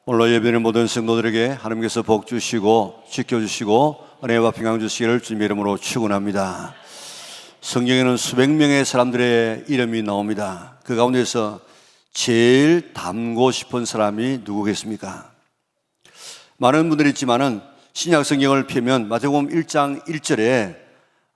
오늘 예배는 모든 성도들에게 하나님께서 복 주시고 지켜주시고 은혜와 평강 주시기를 주님의 이름으로 축원합니다. 성경에는 수백 명의 사람들의 이름이 나옵니다. 그 가운데서 제일 닮고 싶은 사람이 누구겠습니까? 많은 분들이 있지만은 신약 성경을 펴면 마태복음 1장 1절에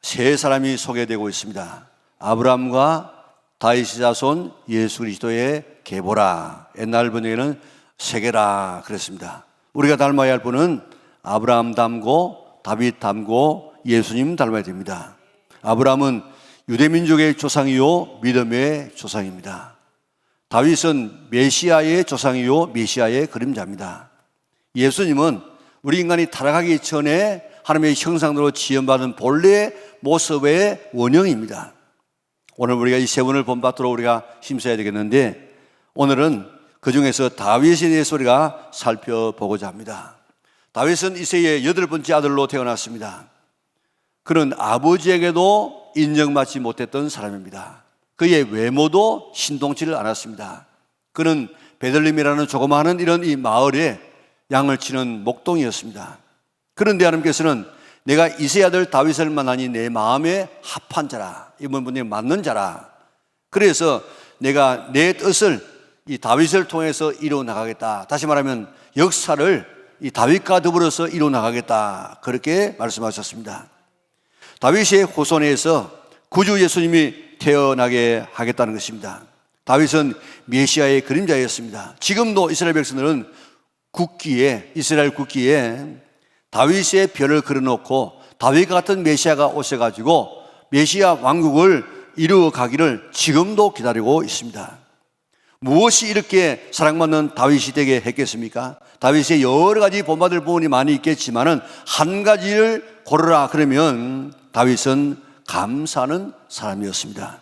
세 사람이 소개되고 있습니다. 아브라함과 다윗의 자손 예수 그리스도의 계보라. 옛날 번역에는 세계라 그랬습니다. 우리가 닮아야 할 분은 아브라함 닮고 다윗 닮고 예수님 닮아야 됩니다. 아브라함은 유대민족의 조상이요 믿음의 조상입니다. 다윗은 메시아의 조상이요 메시아의 그림자입니다. 예수님은 우리 인간이 타락하기 전에 하나님의 형상대로 지음받은 본래의 모습의 원형입니다. 오늘 우리가 이 세 분을 본받도록 우리가 힘써야 되겠는데, 오늘은 그 중에서 다윗에 대해서 우리가 살펴보고자 합니다. 다윗은 이새의 8번째 아들로 태어났습니다. 그는 아버지에게도 인정받지 못했던 사람입니다. 그의 외모도 신동치를 않았습니다. 그는 베들레헴이라는 조그마한 이런 이 마을에 양을 치는 목동이었습니다. 그런데 하나님께서는 내가 이새의 아들 다윗을 만나니 내 마음에 합한 자라, 이번 분이 맞는 자라, 그래서 내가 내 뜻을 이 다윗을 통해서 이루어 나가겠다. 다시 말하면 역사를 이 다윗과 더불어서 이루어 나가겠다. 그렇게 말씀하셨습니다. 다윗의 후손에서 구주 예수님이 태어나게 하겠다는 것입니다. 다윗은 메시아의 그림자였습니다. 지금도 이스라엘 백성들은 이스라엘 국기에 다윗의 별을 그려놓고 다윗 같은 메시아가 오셔가지고 메시아 왕국을 이루어 가기를 지금도 기다리고 있습니다. 무엇이 이렇게 사랑받는 다윗이 되게 했겠습니까? 다윗의 여러 가지 본받을 부분이 많이 있겠지만은 한 가지를 고르라 그러면 다윗은 감사하는 사람이었습니다.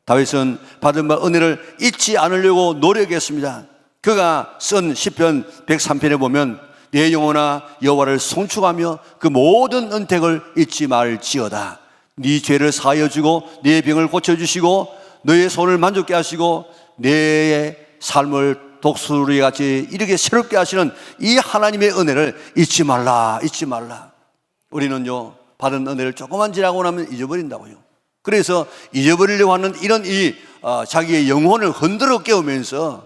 다윗은 받은 바 은혜를 잊지 않으려고 노력했습니다. 그가 쓴 시편 103편에 보면 내 영혼아 여호와를 송축하며 그 모든 은택을 잊지 말지어다. 네 죄를 사하여 주고 네 병을 고쳐주시고 너의 손을 만족케 하시고 내 삶을 독수리 같이 이렇게 새롭게 하시는 이 하나님의 은혜를 잊지 말라. 우리는요, 받은 은혜를 조금만 지나고 나면 잊어버린다고요. 그래서 잊어버리려고 하는 이런 자기의 영혼을 흔들어 깨우면서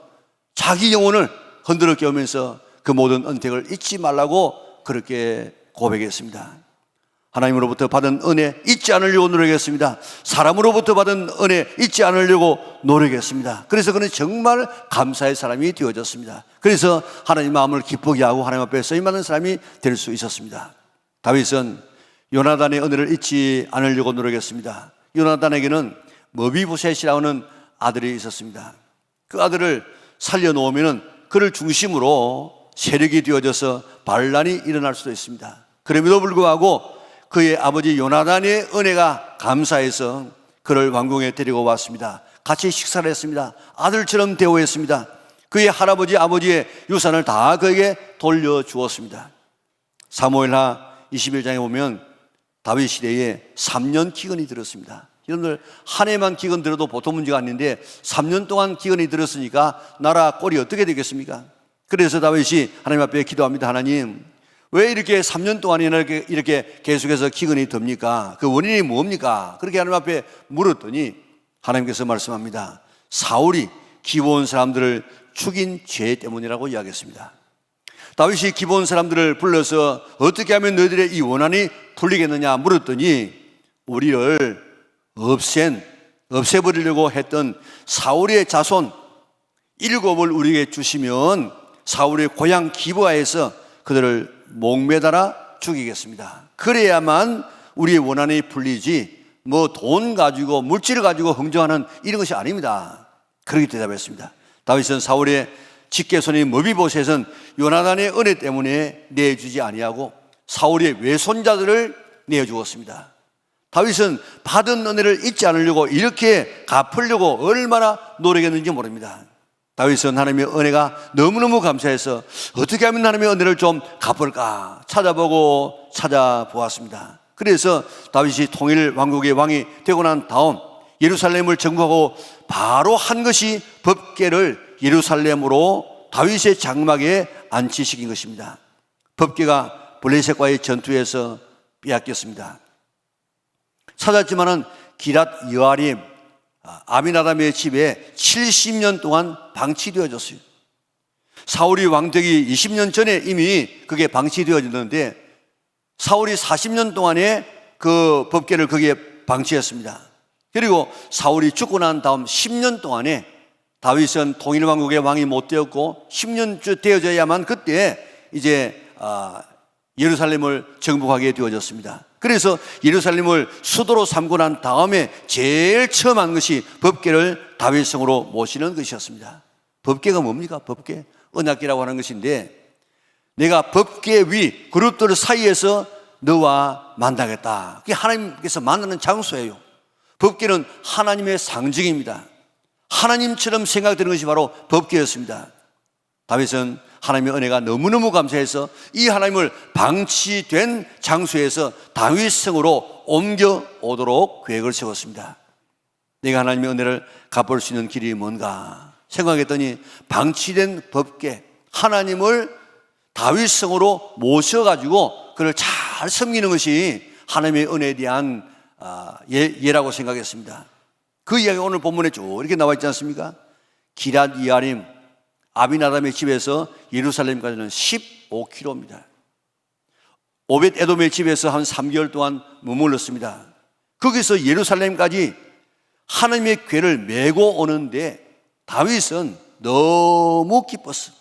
그 모든 은택을 잊지 말라고 그렇게 고백했습니다. 하나님으로부터 받은 은혜 잊지 않으려고 노력했습니다. 사람으로부터 받은 은혜 잊지 않으려고 노력했습니다. 그래서 그는 정말 감사의 사람이 되어졌습니다. 그래서 하나님 마음을 기쁘게 하고 하나님 앞에 쓰임받는 사람이 될 수 있었습니다. 다윗은 요나단의 은혜를 잊지 않으려고 노력했습니다. 요나단에게는 머비보셋이라는 아들이 있었습니다. 그 아들을 살려놓으면 그를 중심으로 세력이 되어져서 반란이 일어날 수도 있습니다. 그럼에도 불구하고 그의 아버지 요나단의 은혜가 감사해서 그를 왕궁에 데리고 왔습니다. 같이 식사를 했습니다. 아들처럼 대우했습니다. 그의 할아버지 아버지의 유산을 다 그에게 돌려주었습니다. 사무엘하 21장에 보면 다윗 시대에 3년 기근이 들었습니다. 여러분들 한 해만 기근 들어도 보통 문제가 아닌데 3년 동안 기근이 들었으니까 나라 꼴이 어떻게 되겠습니까? 그래서 다윗이 하나님 앞에 기도합니다. 하나님, 왜 이렇게 3년 동안이나 이렇게 계속해서 기근이 듭니까? 그 원인이 뭡니까? 그렇게 하나님 앞에 물었더니 하나님께서 말씀합니다. 사울이 기브온 사람들을 죽인 죄 때문이라고 이야기했습니다. 다윗이 기브온 사람들을 불러서 어떻게 하면 너희들의 이 원한이 풀리겠느냐 물었더니 우리를 없애버리려고 했던 사울의 자손 7을 우리에게 주시면 사울의 고향 기브아에서 그들을 목매달아 죽이겠습니다. 그래야만 우리의 원한이 풀리지 뭐 돈 가지고 물질을 가지고 흥정하는 이런 것이 아닙니다. 그렇게 대답했습니다. 다윗은 사울의 직계손인 머비보셋은 요나단의 은혜 때문에 내주지 아니하고 사울의 외손자들을 내어주었습니다. 다윗은 받은 은혜를 잊지 않으려고 이렇게 갚으려고 얼마나 노력했는지 모릅니다. 다윗은 하나님의 은혜가 너무너무 감사해서 어떻게 하면 하나님의 은혜를 좀 갚을까 찾아보았습니다. 그래서 다윗이 통일 왕국의 왕이 되고 난 다음 예루살렘을 정복하고 바로 한 것이 법궤를 예루살렘으로 다윗의 장막에 안치시킨 것입니다. 법궤가 블레셋과의 전투에서 빼앗겼습니다. 찾았지만은 기랏 여아림 아비나답의 집에 70년 동안 방치되어졌어요. 사울이 왕되기 20년 전에 이미 그게 방치되어졌는데 사울이 40년 동안에 그 법궤를 거기에 방치했습니다. 그리고 사울이 죽고 난 다음 10년 동안에 다윗은 통일왕국의 왕이 못 되었고 10년쯤 되어져야만 그때 이제 예루살렘을 정복하게 되어졌습니다. 그래서 예루살렘을 수도로 삼고 난 다음에 제일 처음 한 것이 법궤를 다윗성으로 모시는 것이었습니다. 법궤가 뭡니까? 법궤, 언약궤라고 하는 것인데 내가 법궤 위 그룹들 사이에서 너와 만나겠다. 그게 하나님께서 만나는 장소예요. 법궤는 하나님의 상징입니다. 하나님처럼 생각되는 것이 바로 법궤였습니다. 다윗은 하나님의 은혜가 너무너무 감사해서 이 하나님을 방치된 장소에서 다윗성으로 옮겨오도록 계획을 세웠습니다. 내가 하나님의 은혜를 갚을 수 있는 길이 뭔가 생각했더니 방치된 법궤 하나님을 다윗성으로 모셔가지고 그를 잘 섬기는 것이 하나님의 은혜에 대한 예라고 생각했습니다. 그 이야기가 오늘 본문에 쭉 이렇게 나와 있지 않습니까? 기랏 여아림 아비나답의 집에서 예루살렘까지는 15km입니다. 오벳 에돔의 집에서 한 3개월 동안 머물렀습니다. 거기서 예루살렘까지 하나님의 궤를 메고 오는데 다윗은 너무 기뻤어.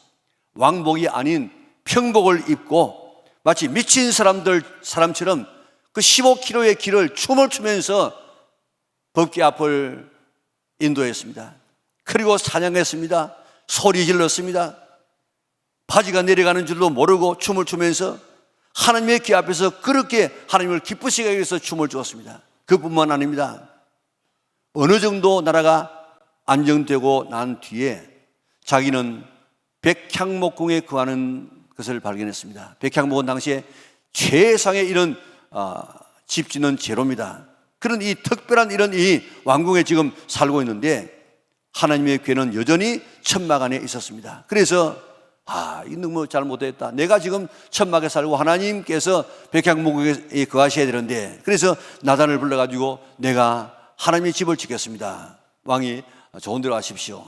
왕복이 아닌 평복을 입고 마치 미친 사람처럼 그 15km의 길을 춤을 추면서 법궤 앞을 인도했습니다. 그리고 사냥했습니다. 소리 질렀습니다. 바지가 내려가는 줄도 모르고 춤을 추면서 하나님의 궤 앞에서 그렇게 하나님을 기쁘시게 하기 위해서 춤을 추었습니다. 그뿐만 아닙니다. 어느 정도 나라가 안정되고 난 뒤에 자기는 백향목궁에 거하는 것을 발견했습니다. 백향목은 당시에 최상의 이런 집 짓는 재료입니다. 그런 이 특별한 이런 이 왕궁에 지금 살고 있는데 하나님의 궤는 여전히 천막 안에 있었습니다. 그래서 이거 너무 잘못했다. 내가 지금 천막에 살고 하나님께서 백향목궁에 거하셔야 되는데 그래서 나단을 불러가지고 내가 하나님의 집을 짓겠습니다. 왕이 좋은 데로 가십시오.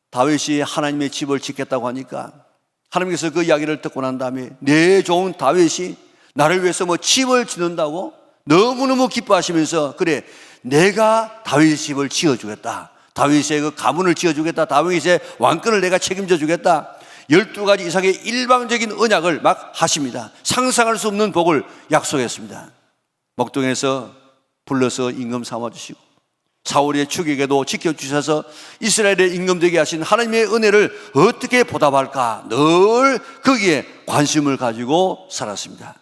다윗이 하나님의 집을 짓겠다고 하니까 하나님께서 그 이야기를 듣고 난 다음에 내 좋은 다윗이 나를 위해서 뭐 집을 짓는다고 너무너무 기뻐하시면서 그래 내가 다윗 집을 지어주겠다. 다윗의 그 가문을 지어주겠다. 다윗의 왕권을 내가 책임져 주겠다. 12가지 이상의 일방적인 언약을 막 하십니다. 상상할 수 없는 복을 약속했습니다. 목동에서 불러서 임금 삼아주시고 사울의 추격에도 지켜주셔서 이스라엘의 임금 되게 하신 하나님의 은혜를 어떻게 보답할까 늘 거기에 관심을 가지고 살았습니다.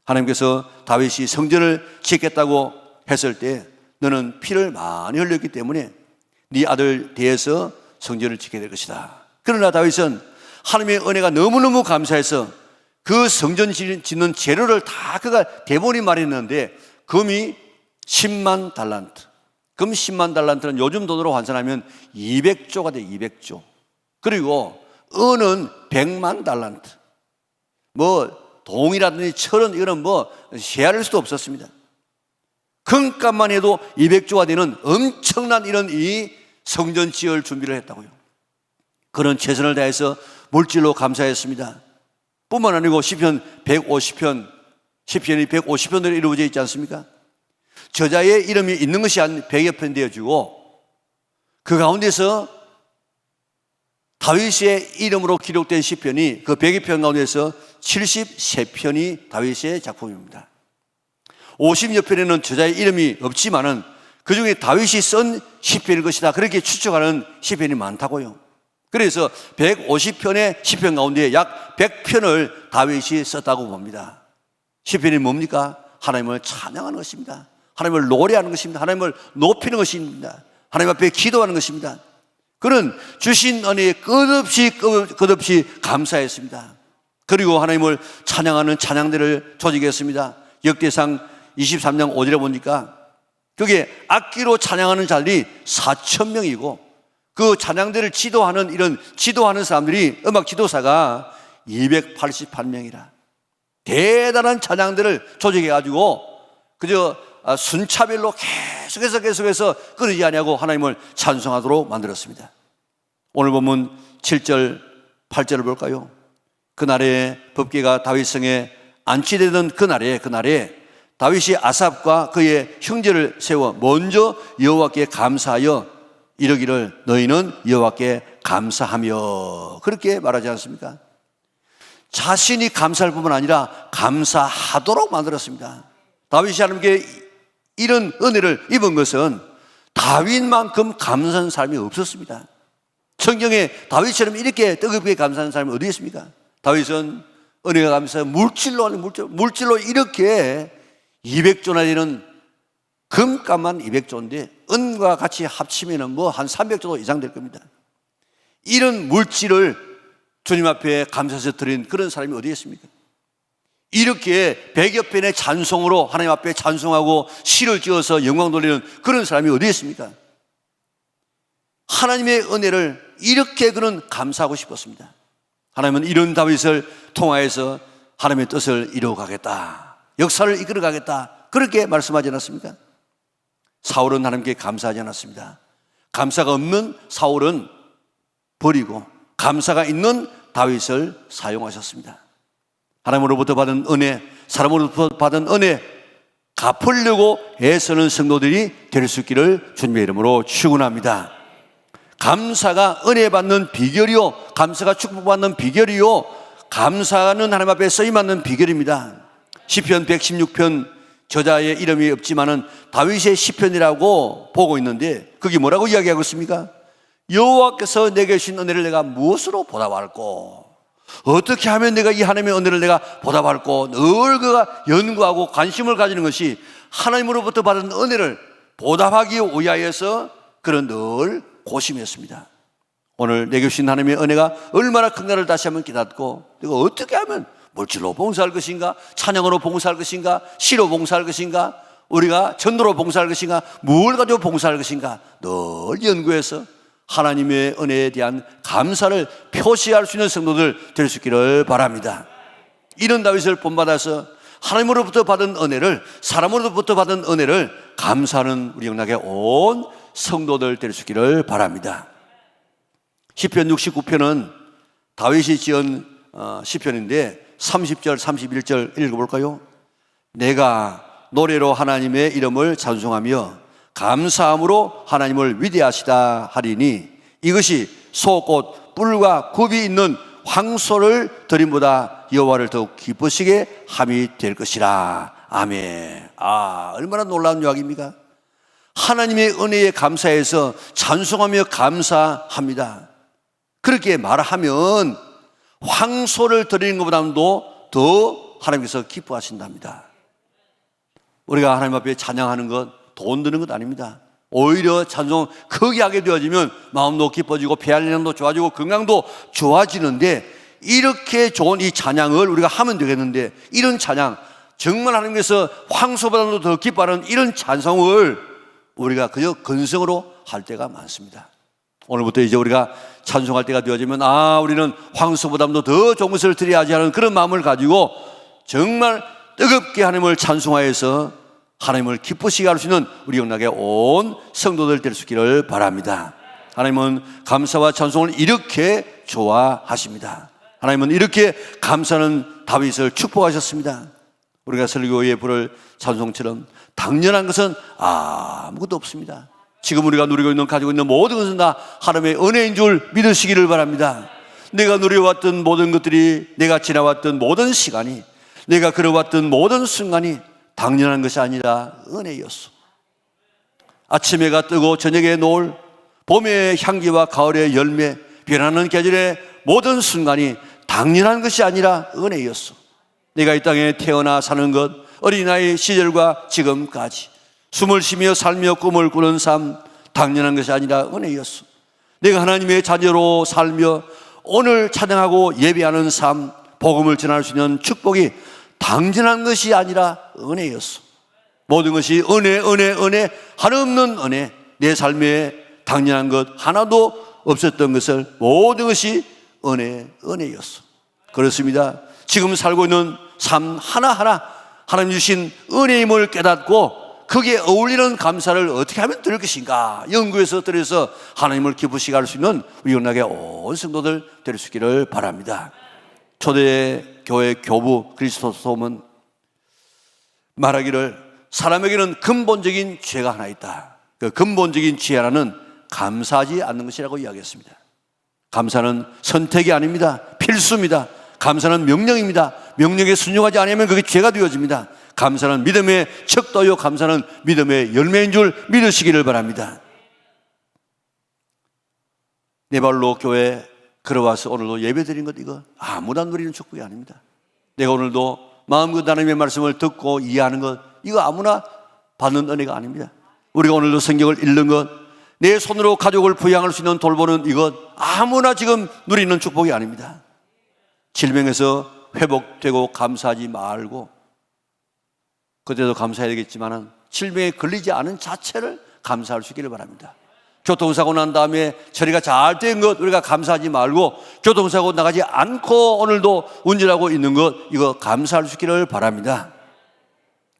하나님께서 다윗이 성전을 짓겠다고 했을 때 너는 피를 많이 흘렸기 때문에 네 아들 대에서 성전을 짓게 될 것이다. 그러나 다윗은 하나님의 은혜가 너무너무 감사해서 그 성전 짓는 재료를 다 그가 대본이 말했는데 금이 10만 달란트. 금 10만 달란트는 요즘 돈으로 환산하면 200조가 돼. 200조. 그리고 은은 100만 달란트. 뭐 동이라든지 철은 이거는 뭐 헤아릴 수도 없었습니다. 금값만 해도 200조가 되는 엄청난 이런 이 성전 지을 준비를 했다고요. 그런 최선을 다해서 물질로 감사했습니다. 뿐만 아니고 시편이 150편으로 이루어져 있지 않습니까? 저자의 이름이 있는 것이 한 100여 편 되어지고 그 가운데서 다윗의 이름으로 기록된 시편이 그 100여 편 가운데서 73편이 다윗의 작품입니다. 50여 편에는 저자의 이름이 없지만은 그 중에 다윗이 쓴 시편일 것이다. 그렇게 추측하는 시편이 많다고요. 그래서 150편의 시편 가운데 약 100편을 다윗이 썼다고 봅니다. 시편이 뭡니까? 하나님을 찬양하는 것입니다. 하나님을 노래하는 것입니다. 하나님을 높이는 것입니다. 하나님 앞에 기도하는 것입니다. 그는 주신 은혜에 끝없이 감사했습니다. 그리고 하나님을 찬양하는 찬양대를 조직했습니다. 역대상 23장 5절에 보니까 그게 악기로 찬양하는 자들이 4,000명이고 그 그 찬양대를 지도하는 사람들이, 음악 지도사가 288명이라. 대단한 찬양대를 조직해가지고 그저 순차별로 계속해서 끊이지 아니하고 하나님을 찬송하도록 만들었습니다. 오늘 본문 7절 8절을 볼까요? 그날에 법궤가 다윗성에 안치되던 그날에 다윗이 아삽과 그의 형제를 세워 먼저 여호와께 감사하여 이르기를 너희는 여호와께 감사하며, 그렇게 말하지 않습니까? 자신이 감사할 뿐만 아니라 감사하도록 만들었습니다. 다윗이 하나님께 이런 은혜를 입은 것은 다윗만큼 감사한 사람이 없었습니다. 성경에 다윗처럼 이렇게 뜨겁게 감사하는 사람이 어디 있습니까? 다윗은 은혜가 감사해 물질로 이렇게 200조나 되는 금값만 200조인데 은과 같이 합치면 한 300조 이상 될 겁니다. 이런 물질을 주님 앞에 감사해서 드린 그런 사람이 어디 있습니까? 이렇게 100여 편의 찬송으로 하나님 앞에 찬송하고 시를 지어서 영광 돌리는 그런 사람이 어디 있습니까? 하나님의 은혜를 이렇게 그는 감사하고 싶었습니다. 하나님은 이런 다윗을 통하여서 하나님의 뜻을 이루어가겠다, 역사를 이끌어가겠다, 그렇게 말씀하지 않았습니까? 사울은 하나님께 감사하지 않았습니다. 감사가 없는 사울은 버리고 감사가 있는 다윗을 사용하셨습니다. 하나님으로부터 받은 은혜, 사람으로부터 받은 은혜 갚으려고 애쓰는 성도들이 될 수 있기를 주님의 이름으로 축원합니다. 감사가 은혜 받는 비결이요, 감사가 축복받는 비결이요, 감사는 하나님 앞에 쓰임받는 비결입니다. 시편 116편 저자의 이름이 없지만은 다윗의 시편이라고 보고 있는데 그게 뭐라고 이야기하고 있습니까? 여호와께서 내게 주신 은혜를 내가 무엇으로 보답할꼬? 어떻게 하면 내가 이 하나님의 은혜를 내가 보답할꼬? 늘 그가 연구하고 관심을 가지는 것이 하나님으로부터 받은 은혜를 보답하기 위하여서 그런 늘 고심했습니다. 오늘 내게 주신 하나님의 은혜가 얼마나 큰가를 다시 한번 깨닫고, 내가 어떻게 하면 물질로 봉사할 것인가, 찬양으로 봉사할 것인가, 시로 봉사할 것인가, 우리가 전도로 봉사할 것인가, 뭘 가지고 봉사할 것인가 늘 연구해서 하나님의 은혜에 대한 감사를 표시할 수 있는 성도들 될 수 있기를 바랍니다. 이런 다윗을 본받아서 하나님으로부터 받은 은혜를, 사람으로부터 받은 은혜를 감사하는 우리 영락의 온 성도들 될 수 있기를 바랍니다. 시편 69편은 다윗이 지은 시편인데 30절 31절 읽어볼까요? 내가 노래로 하나님의 이름을 찬송하며 감사함으로 하나님을 위대하시다 하리니 이것이 소꽃 뿔과 굽이 있는 황소를 드림보다 여호와를 더욱 기쁘시게 함이 될 것이라. 아멘. 얼마나 놀라운 이야기입니까? 하나님의 은혜에 감사해서 찬송하며 감사합니다. 그렇게 말하면 황소를 드리는 것보다도 더 하나님께서 기뻐하신답니다. 우리가 하나님 앞에 찬양하는 것 돈 드는 것 아닙니다. 오히려 찬송 크게 하게 되어지면 마음도 기뻐지고 폐활량도 좋아지고 건강도 좋아지는데, 이렇게 좋은 이 찬양을 우리가 하면 되겠는데, 이런 찬양 정말 하나님께서 황소보다도 더 기뻐하는 이런 찬송을 우리가 그저 근성으로 할 때가 많습니다. 오늘부터 이제 우리가 찬송할 때가 되어지면 우리는 황소보다도 더 좋은 것을 드려야지 하는 그런 마음을 가지고 정말 뜨겁게 하나님을 찬송하여서 하나님을 기쁘시게 할 수 있는 우리 영락의 온 성도들 될 수 있기를 바랍니다. 하나님은 감사와 찬송을 이렇게 좋아하십니다. 하나님은 이렇게 감사하는 다윗을 축복하셨습니다. 우리가 설교에 부를 찬송처럼 당연한 것은 아무것도 없습니다. 지금 우리가 누리고 있는, 가지고 있는 모든 것은 다 하나님의 은혜인 줄 믿으시기를 바랍니다. 내가 누려왔던 모든 것들이, 내가 지나왔던 모든 시간이, 내가 걸어왔던 모든 순간이 당연한 것이 아니라 은혜였어. 아침 해가 뜨고 저녁에 노을, 봄의 향기와 가을의 열매, 변하는 계절의 모든 순간이 당연한 것이 아니라 은혜였어. 내가 이 땅에 태어나 사는 것, 어린아이 시절과 지금까지 숨을 쉬며 살며 꿈을 꾸는 삶, 당연한 것이 아니라 은혜였어. 내가 하나님의 자녀로 살며 오늘 찬양하고 예배하는 삶, 복음을 전할 수 있는 축복이 당연한 것이 아니라 은혜였어. 모든 것이 은혜, 한없는 은혜. 내 삶에 당연한 것 하나도 없었던 것을 모든 것이 은혜였어. 그렇습니다. 지금 살고 있는 삶 하나하나 하나님 주신 은혜임을 깨닫고 거기에 어울리는 감사를 어떻게 하면 드릴 것인가 연구해서 들여서 하나님을 기쁘시게 할 수 있는 우리 영락의 온 성도들 될 수 있기를 바랍니다. 초대교회 교부 그리스도 소문 말하기를 사람에게는 근본적인 죄가 하나 있다. 그 근본적인 죄 하나는 감사하지 않는 것이라고 이야기했습니다. 감사는 선택이 아닙니다. 필수입니다. 감사는 명령입니다. 명령에 순종하지 않으면 그게 죄가 되어집니다. 감사는 믿음의 척도요 감사는 믿음의 열매인 줄 믿으시기를 바랍니다. 네 발로 교회 걸어와서 오늘도 예배드린 것 이거 아무나 누리는 축복이 아닙니다. 내가 오늘도 마음껏 하나님의 말씀을 듣고 이해하는 것 이거 아무나 받는 은혜가 아닙니다. 우리가 오늘도 성경을 읽는 것 내 손으로 가족을 부양할 수 있는 돌보는 이것 아무나 지금 누리는 축복이 아닙니다. 질병에서 회복되고 감사하지 말고 그때도 감사해야 되겠지만 질병에 걸리지 않은 자체를 감사할 수 있기를 바랍니다. 교통사고 난 다음에 처리가 잘 된 것 우리가 감사하지 말고 교통사고 나가지 않고 오늘도 운전하고 있는 것 이거 감사할 수 있기를 바랍니다.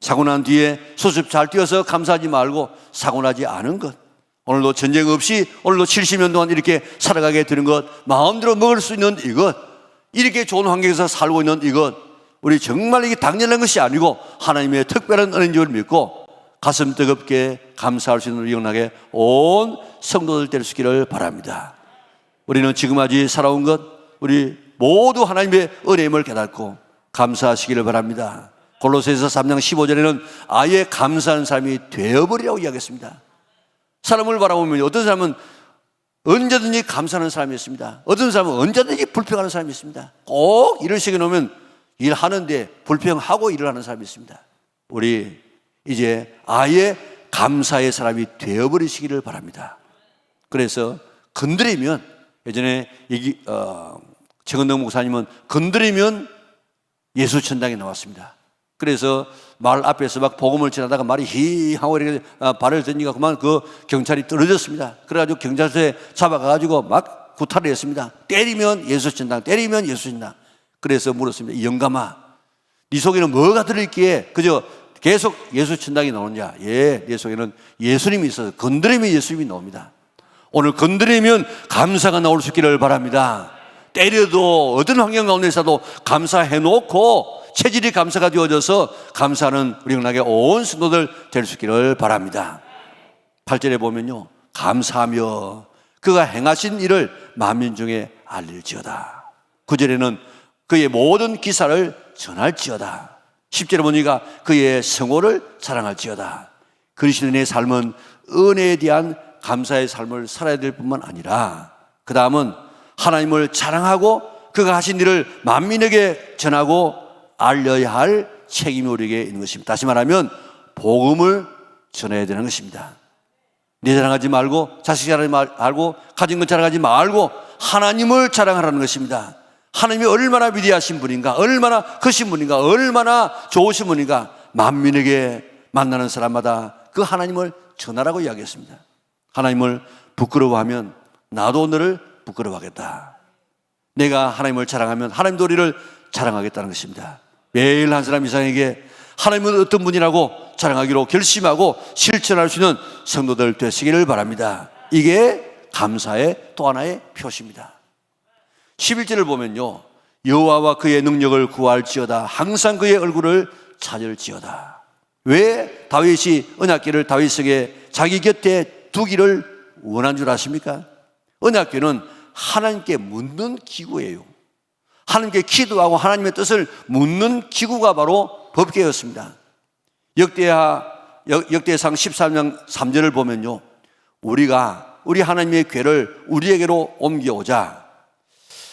사고 난 뒤에 수습 잘 뛰어서 감사하지 말고 사고 나지 않은 것 오늘도 전쟁 없이 오늘도 70년 동안 이렇게 살아가게 되는 것 마음대로 먹을 수 있는 이것 이렇게 좋은 환경에서 살고 있는 이것 우리 정말 이게 당연한 것이 아니고 하나님의 특별한 은혜인 줄 믿고 가슴 뜨겁게 감사할 수 있는 영락의 온 성도들 될 수 있기를 바랍니다. 우리는 지금까지 살아온 것 우리 모두 하나님의 은혜임을 깨닫고 감사하시기를 바랍니다. 골로새서 3장 15절에는 아예 감사하는 사람이 되어버리라고 이야기했습니다. 사람을 바라보면 어떤 사람은 언제든지 감사하는 사람이 있습니다. 어떤 사람은 언제든지 불평하는 사람이 있습니다. 꼭 이런 식에 놓으면 일하는데 불평하고 일을 하는 사람이 있습니다. 우리 이제 아예 감사의 사람이 되어버리시기를 바랍니다. 그래서 건드리면 예전에 최근동 목사님은 건드리면 예수천당에 나왔습니다. 그래서 말 앞에서 막 복음을 지나다가 말이 히 하고 이렇게 발을 던지니까 그만 그 경찰이 떨어졌습니다. 그래가지고 경찰서에 잡아가가지고 막 구타를 했습니다. 때리면 예수천당, 때리면 예수천당. 그래서 물었습니다. 이 영감아, 네 속에는 뭐가 들어있기에 그저 계속 예수천당이 나오느냐? 예, 내 속에는 예수님이 있어서 건드리면 예수님이 나옵니다. 오늘 건드리면 감사가 나올 수 있기를 바랍니다. 때려도 어떤 환경 가운데서도 감사해놓고 체질이 감사가 되어져서 감사하는 우리 영락의 온 성도들 될 수 있기를 바랍니다. 8절에 보면요 감사하며 그가 행하신 일을 만민 중에 알릴지어다. 9절에는 그의 모든 기사를 전할지어다. 10절에 보니까 그의 성호를 자랑할지어다. 그리스도인의 삶은 은혜에 대한 감사의 삶을 살아야 될 뿐만 아니라 그 다음은 하나님을 자랑하고 그가 하신 일을 만민에게 전하고 알려야 할 책임이 우리에게 있는 것입니다. 다시 말하면 복음을 전해야 되는 것입니다. 내 자랑하지 말고 자식 자랑하지 말고 가진 것 자랑하지 말고 하나님을 자랑하라는 것입니다. 하나님이 얼마나 위대하신 분인가 얼마나 크신 분인가 얼마나 좋으신 분인가 만민에게 만나는 사람마다 그 하나님을 전하라고 이야기했습니다. 하나님을 부끄러워하면 나도 너를 부끄러워하겠다. 내가 하나님을 자랑하면 하나님도 우리를 자랑하겠다는 것입니다. 매일 한 사람 이상에게 하나님은 어떤 분이라고 자랑하기로 결심하고 실천할 수 있는 성도들 되시기를 바랍니다. 이게 감사의 또 하나의 표시입니다. 11절을 보면요 여호와와 그의 능력을 구할지어다 항상 그의 얼굴을 찾을지어다. 왜 다윗이 언약궤를 다윗에게 자기 곁에 두기를 원한 줄 아십니까? 언약궤는 하나님께 묻는 기구예요. 하나님께 기도하고 하나님의 뜻을 묻는 기구가 바로 법궤였습니다. 역대상 13장 3절을 보면요 우리가 우리 하나님의 궤를 우리에게로 옮겨오자.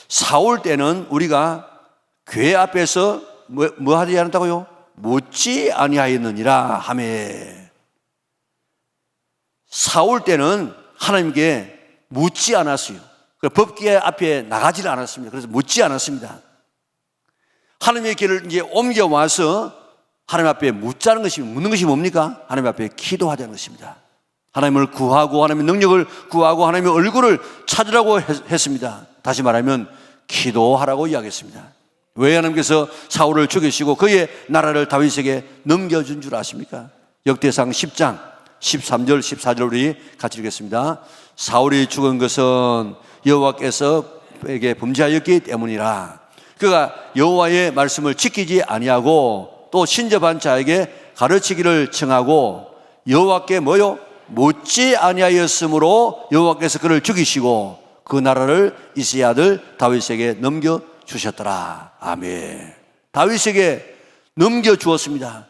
사올 때는 우리가 궤 앞에서 뭐 하지 않았다고요? 묻지 아니하였느니라 하매. 사올 때는 하나님께 묻지 않았어요. 법궤 앞에 나가지를 않았습니다. 그래서 묻지 않았습니다. 하나님의 길을 이제 옮겨와서 하나님 앞에 묻자는 것이 묻는 것이 뭡니까? 하나님 앞에 기도하자는 것입니다. 하나님을 구하고 하나님의 능력을 구하고 하나님의 얼굴을 찾으라고 했습니다. 다시 말하면 기도하라고 이야기했습니다. 왜 하나님께서 사울을 죽이시고 그의 나라를 다윗에게 넘겨준 줄 아십니까? 역대상 10장 13절 14절 우리 같이 읽겠습니다. 사울이 죽은 것은 여호와께서에게 범죄하였기 때문이라. 그가 여호와의 말씀을 지키지 아니하고 또 신접한 자에게 가르치기를 청하고 여호와께 뭐요? 묻지 아니하였으므로 여호와께서 그를 죽이시고 그 나라를 이새의 아들 다윗에게 넘겨주셨더라. 아멘. 다윗에게 넘겨주었습니다.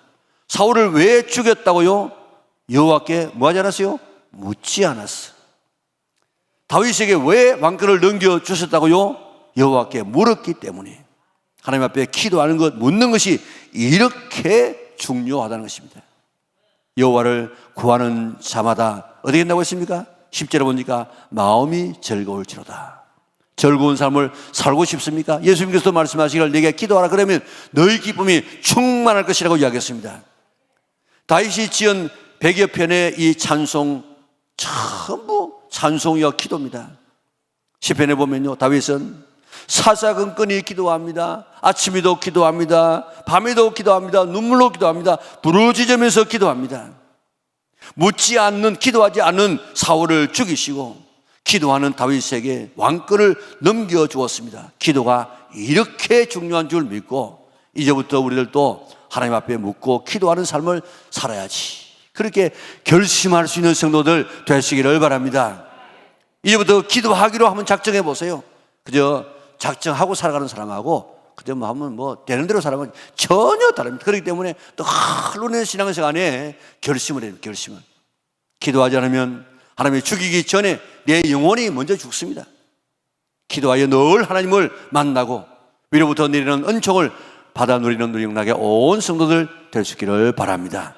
사울을 왜 죽였다고요? 여호와께 뭐 하지 않았어요? 묻지 않았어. 다윗에게 왜 왕권을 넘겨주셨다고요? 여호와께 물었기 때문에. 하나님 앞에 기도하는 것, 묻는 것이 이렇게 중요하다는 것입니다. 여호와를 구하는 자마다 어떻게 된다고 했습니까? 10절에 보니까 마음이 즐거울지로다. 즐거운 삶을 살고 싶습니까? 예수님께서도 말씀하시기를 내게 기도하라 그러면 너희 기쁨이 충만할 것이라고 이야기했습니다. 다윗이 지은 100여 편의 이 찬송 전부 찬송이와 기도입니다. 시편에 보면요, 다윗은 사사건건히 기도합니다. 아침에도 기도합니다. 밤에도 기도합니다. 눈물로 기도합니다. 부르짖으면서 기도합니다. 묻지 않는, 기도하지 않는 사울을 죽이시고 기도하는 다윗에게 왕권을 넘겨주었습니다. 기도가 이렇게 중요한 줄 믿고 이제부터 우리들도 하나님 앞에 묻고 기도하는 삶을 살아야지, 그렇게 결심할 수 있는 성도들 되시기를 바랍니다. 이제부터 기도하기로 한번 작정해 보세요. 그저 작정하고 살아가는 사람하고 그저 뭐 하면 뭐 되는 대로 살아가면 전혀 다릅니다. 그렇기 때문에 또 하루는 신앙생활 안에 결심을 해요. 결심을. 기도하지 않으면 하나님이 죽이기 전에 내 영혼이 먼저 죽습니다. 기도하여 늘 하나님을 만나고 위로부터 내리는 은총을 받아 누리는 누리나게 온 성도들 될 수 있기를 바랍니다.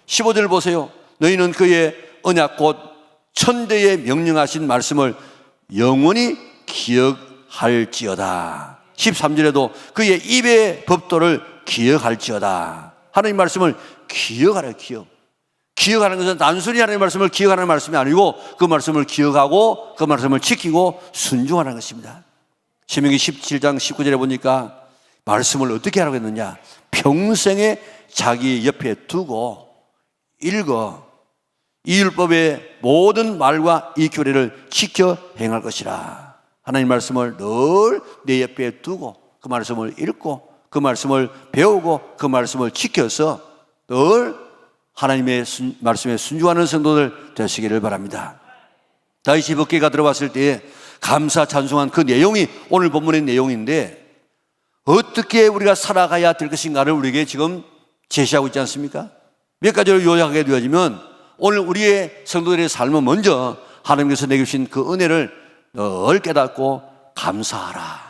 15절을 보세요. 너희는 그의 언약 곧 천대에 명령하신 말씀을 영원히 기억할지어다. 13절에도 그의 입의 법도를 기억할지어다. 하나님 말씀을 기억하라. 기억하는 것은 단순히 하나님 말씀을 기억하는 말씀이 아니고 그 말씀을 기억하고 그 말씀을 지키고 순종하는 것입니다. 신명기 17장 19절에 보니까 말씀을 어떻게 하라고 했느냐? 평생에 자기 옆에 두고 읽어 이 율법의 모든 말과 이 규례를 지켜 행할 것이라. 하나님 말씀을 늘 내 옆에 두고 그 말씀을 읽고 그 말씀을 배우고 그 말씀을 지켜서 늘 하나님의 말씀에 순종하는 성도들 되시기를 바랍니다. 다윗이 법궤가 들어왔을 때에 감사 찬송한 그 내용이 오늘 본문의 내용인데 어떻게 우리가 살아가야 될 것인가를 우리에게 지금 제시하고 있지 않습니까? 몇 가지로 요약하게 되어지면 오늘 우리의 성도들의 삶은 먼저 하나님께서 내게 주신 그 은혜를 늘 깨닫고 감사하라.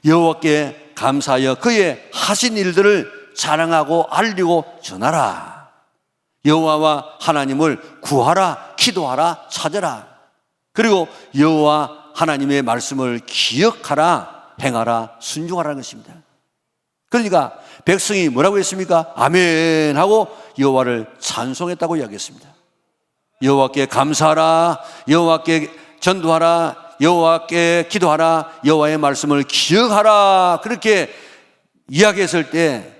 여호와께 감사하여 그의 하신 일들을 자랑하고 알리고 전하라. 여호와와 하나님을 구하라, 기도하라, 찾아라. 그리고 여호와 하나님의 말씀을 기억하라, 행하라, 순종하라는 것입니다. 그러니까 백성이 뭐라고 했습니까? 아멘 하고 여호와를 찬송했다고 이야기했습니다. 여호와께 감사하라, 여호와께 전도하라, 여호와께 기도하라, 여호와의 말씀을 기억하라. 그렇게 이야기했을 때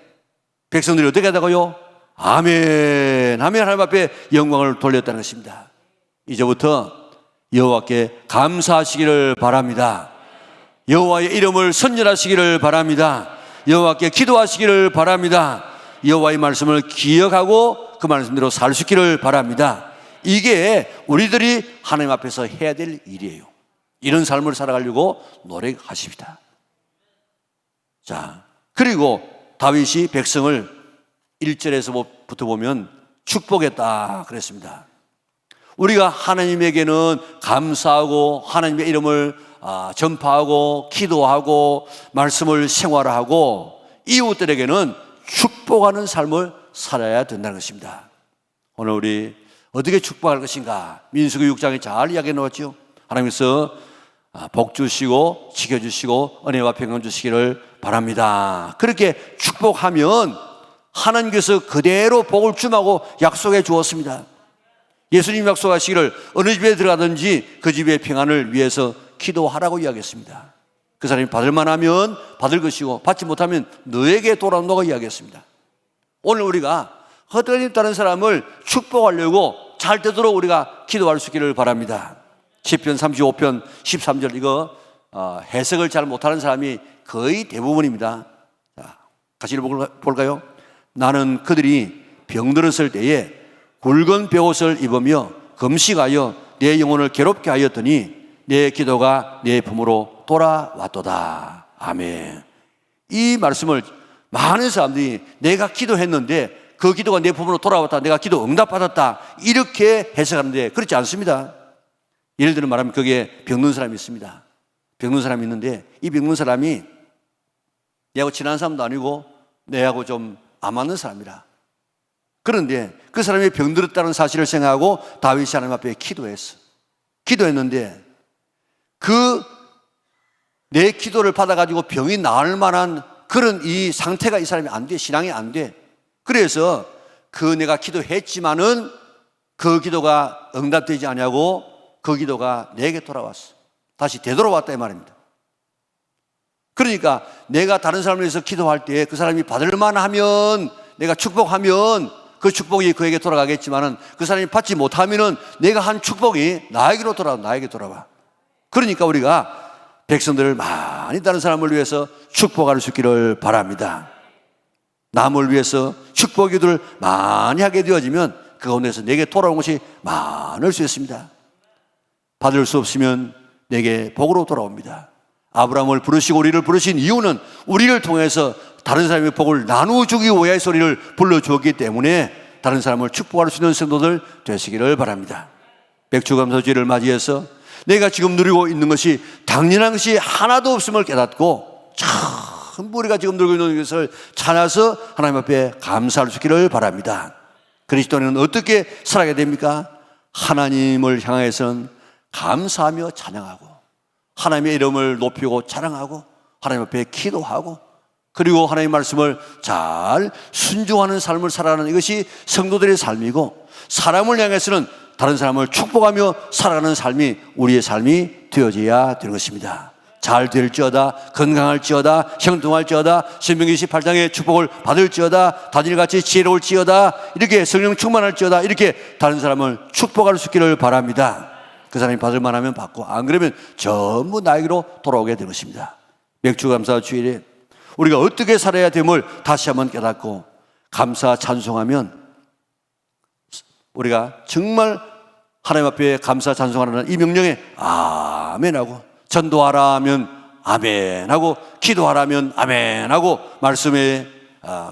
백성들이 어떻게 하다고요? 아멘 하면 하나님 앞에 영광을 돌렸다는 것입니다. 이제부터 여호와께 감사하시기를 바랍니다. 여호와의 이름을 선전하시기를 바랍니다. 여호와께 기도하시기를 바랍니다. 여호와의 말씀을 기억하고 그 말씀대로 살 수 있기를 바랍니다. 이게 우리들이 하나님 앞에서 해야 될 일이에요. 이런 삶을 살아가려고 노력하십시다. 자, 그리고 다윗이 백성을 1절에서부터 보면 축복했다 그랬습니다. 우리가 하나님에게는 감사하고 하나님의 이름을 전파하고 기도하고 말씀을 생활하고 이웃들에게는 축복하는 삶을 살아야 된다는 것입니다. 오늘 우리 어떻게 축복할 것인가? 민수기 6장에 잘 이야기해 놓았죠. 하나님께서 복 주시고 지켜주시고 은혜와 평강 주시기를 바랍니다. 그렇게 축복하면 하나님께서 그대로 복을 주마고 약속해 주었습니다. 예수님 약속하시기를 어느 집에 들어가든지 그 집의 평안을 위해서 기도하라고 이야기했습니다. 그 사람이 받을 만하면 받을 것이고 받지 못하면 너에게 돌아온다고 이야기했습니다. 오늘 우리가 헛되이 다른 사람을 축복하려고 잘 되도록 우리가 기도할 수 있기를 바랍니다. 시편 35편 13절 이거 해석을 잘 못하는 사람이 거의 대부분입니다. 자, 같이 볼까요? 나는 그들이 병들었을 때에 굵은 베옷을 입으며 금식하여 내 영혼을 괴롭게 하였더니 내 기도가 내 품으로 돌아왔도다. 아멘. 이 말씀을 많은 사람들이 내가 기도했는데 그 기도가 내 품으로 돌아왔다, 내가 기도 응답받았다 이렇게 해석하는데 그렇지 않습니다. 예를 들어 말하면 거기에 병든 사람이 있습니다. 병든 사람이 있는데 이 병든 사람이 내하고 친한 사람도 아니고 내하고 좀 안 맞는 사람이라. 그런데 그 사람이 병들었다는 사실을 생각하고 다윗이 하나님 앞에 기도했어. 기도했는데 내 기도를 받아가지고 병이 나을 만한 그런 이 상태가 이 사람이 안 돼. 신앙이 안 돼. 그래서 내가 기도했지만은 그 기도가 응답되지 않냐고 그 기도가 내게 돌아왔어. 다시 되돌아왔다 이 말입니다. 그러니까 내가 다른 사람을 위해서 기도할 때 그 사람이 받을 만하면 내가 축복하면 그 축복이 그에게 돌아가겠지만은 그 사람이 받지 못하면은 내가 한 축복이 나에게로 돌아와. 그러니까 우리가 백성들을 많이 다른 사람을 위해서 축복할 수 있기를 바랍니다. 남을 위해서 축복 기도를 많이 하게 되어지면 그 가운데서 내게 돌아온 것이 많을 수 있습니다. 받을 수 없으면 내게 복으로 돌아옵니다. 아브라함을 부르시고 우리를 부르신 이유는 우리를 통해서 다른 사람의 복을 나누어주기 위하여 소리를 불러주었기 때문에 다른 사람을 축복할 수 있는 성도들 되시기를 바랍니다. 맥주감사주의를 맞이해서 내가 지금 누리고 있는 것이 당연한 것이 하나도 없음을 깨닫고 전부 우리가 지금 누리고 있는 것을 찾아서 하나님 앞에 감사할 수 있기를 바랍니다. 그리스도인은 어떻게 살아가야 됩니까? 하나님을 향해서는 감사하며 찬양하고 하나님의 이름을 높이고 자랑하고 하나님 앞에 기도하고 그리고 하나님의 말씀을 잘 순종하는 삶을 살아가는 이것이 성도들의 삶이고 사람을 향해서는 다른 사람을 축복하며 살아가는 삶이 우리의 삶이 되어져야 되는 것입니다. 잘 될지어다, 건강할지어다, 형통할지어다, 신명기 18장의 축복을 받을지어다, 다니엘같이 지혜로울지어다, 이렇게 성령 충만할지어다, 이렇게 다른 사람을 축복할 수 있기를 바랍니다. 그 사람이 받을 만하면 받고 안 그러면 전부 나에게로 돌아오게 될 것입니다. 맥주감사 주일에 우리가 어떻게 살아야 됨을 다시 한번 깨닫고 감사 찬송하면 우리가 정말 하나님 앞에 감사 찬송하는 이 명령에 아멘하고 전도하라 하면 아멘하고 기도하라면 아멘하고 말씀에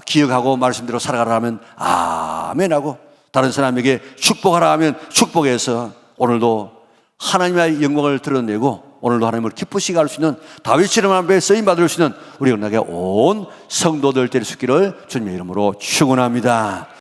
기억하고 말씀대로 살아가라 하면 아멘하고 다른 사람에게 축복하라 하면 축복해서 오늘도 하나님의 영광을 드러내고 오늘도 하나님을 기쁘시게 할 수 있는 다윗처럼 앞에 쓰임받을 수 있는 우리 은하계 온 성도들 될 수 있기를 주님의 이름으로 축원합니다.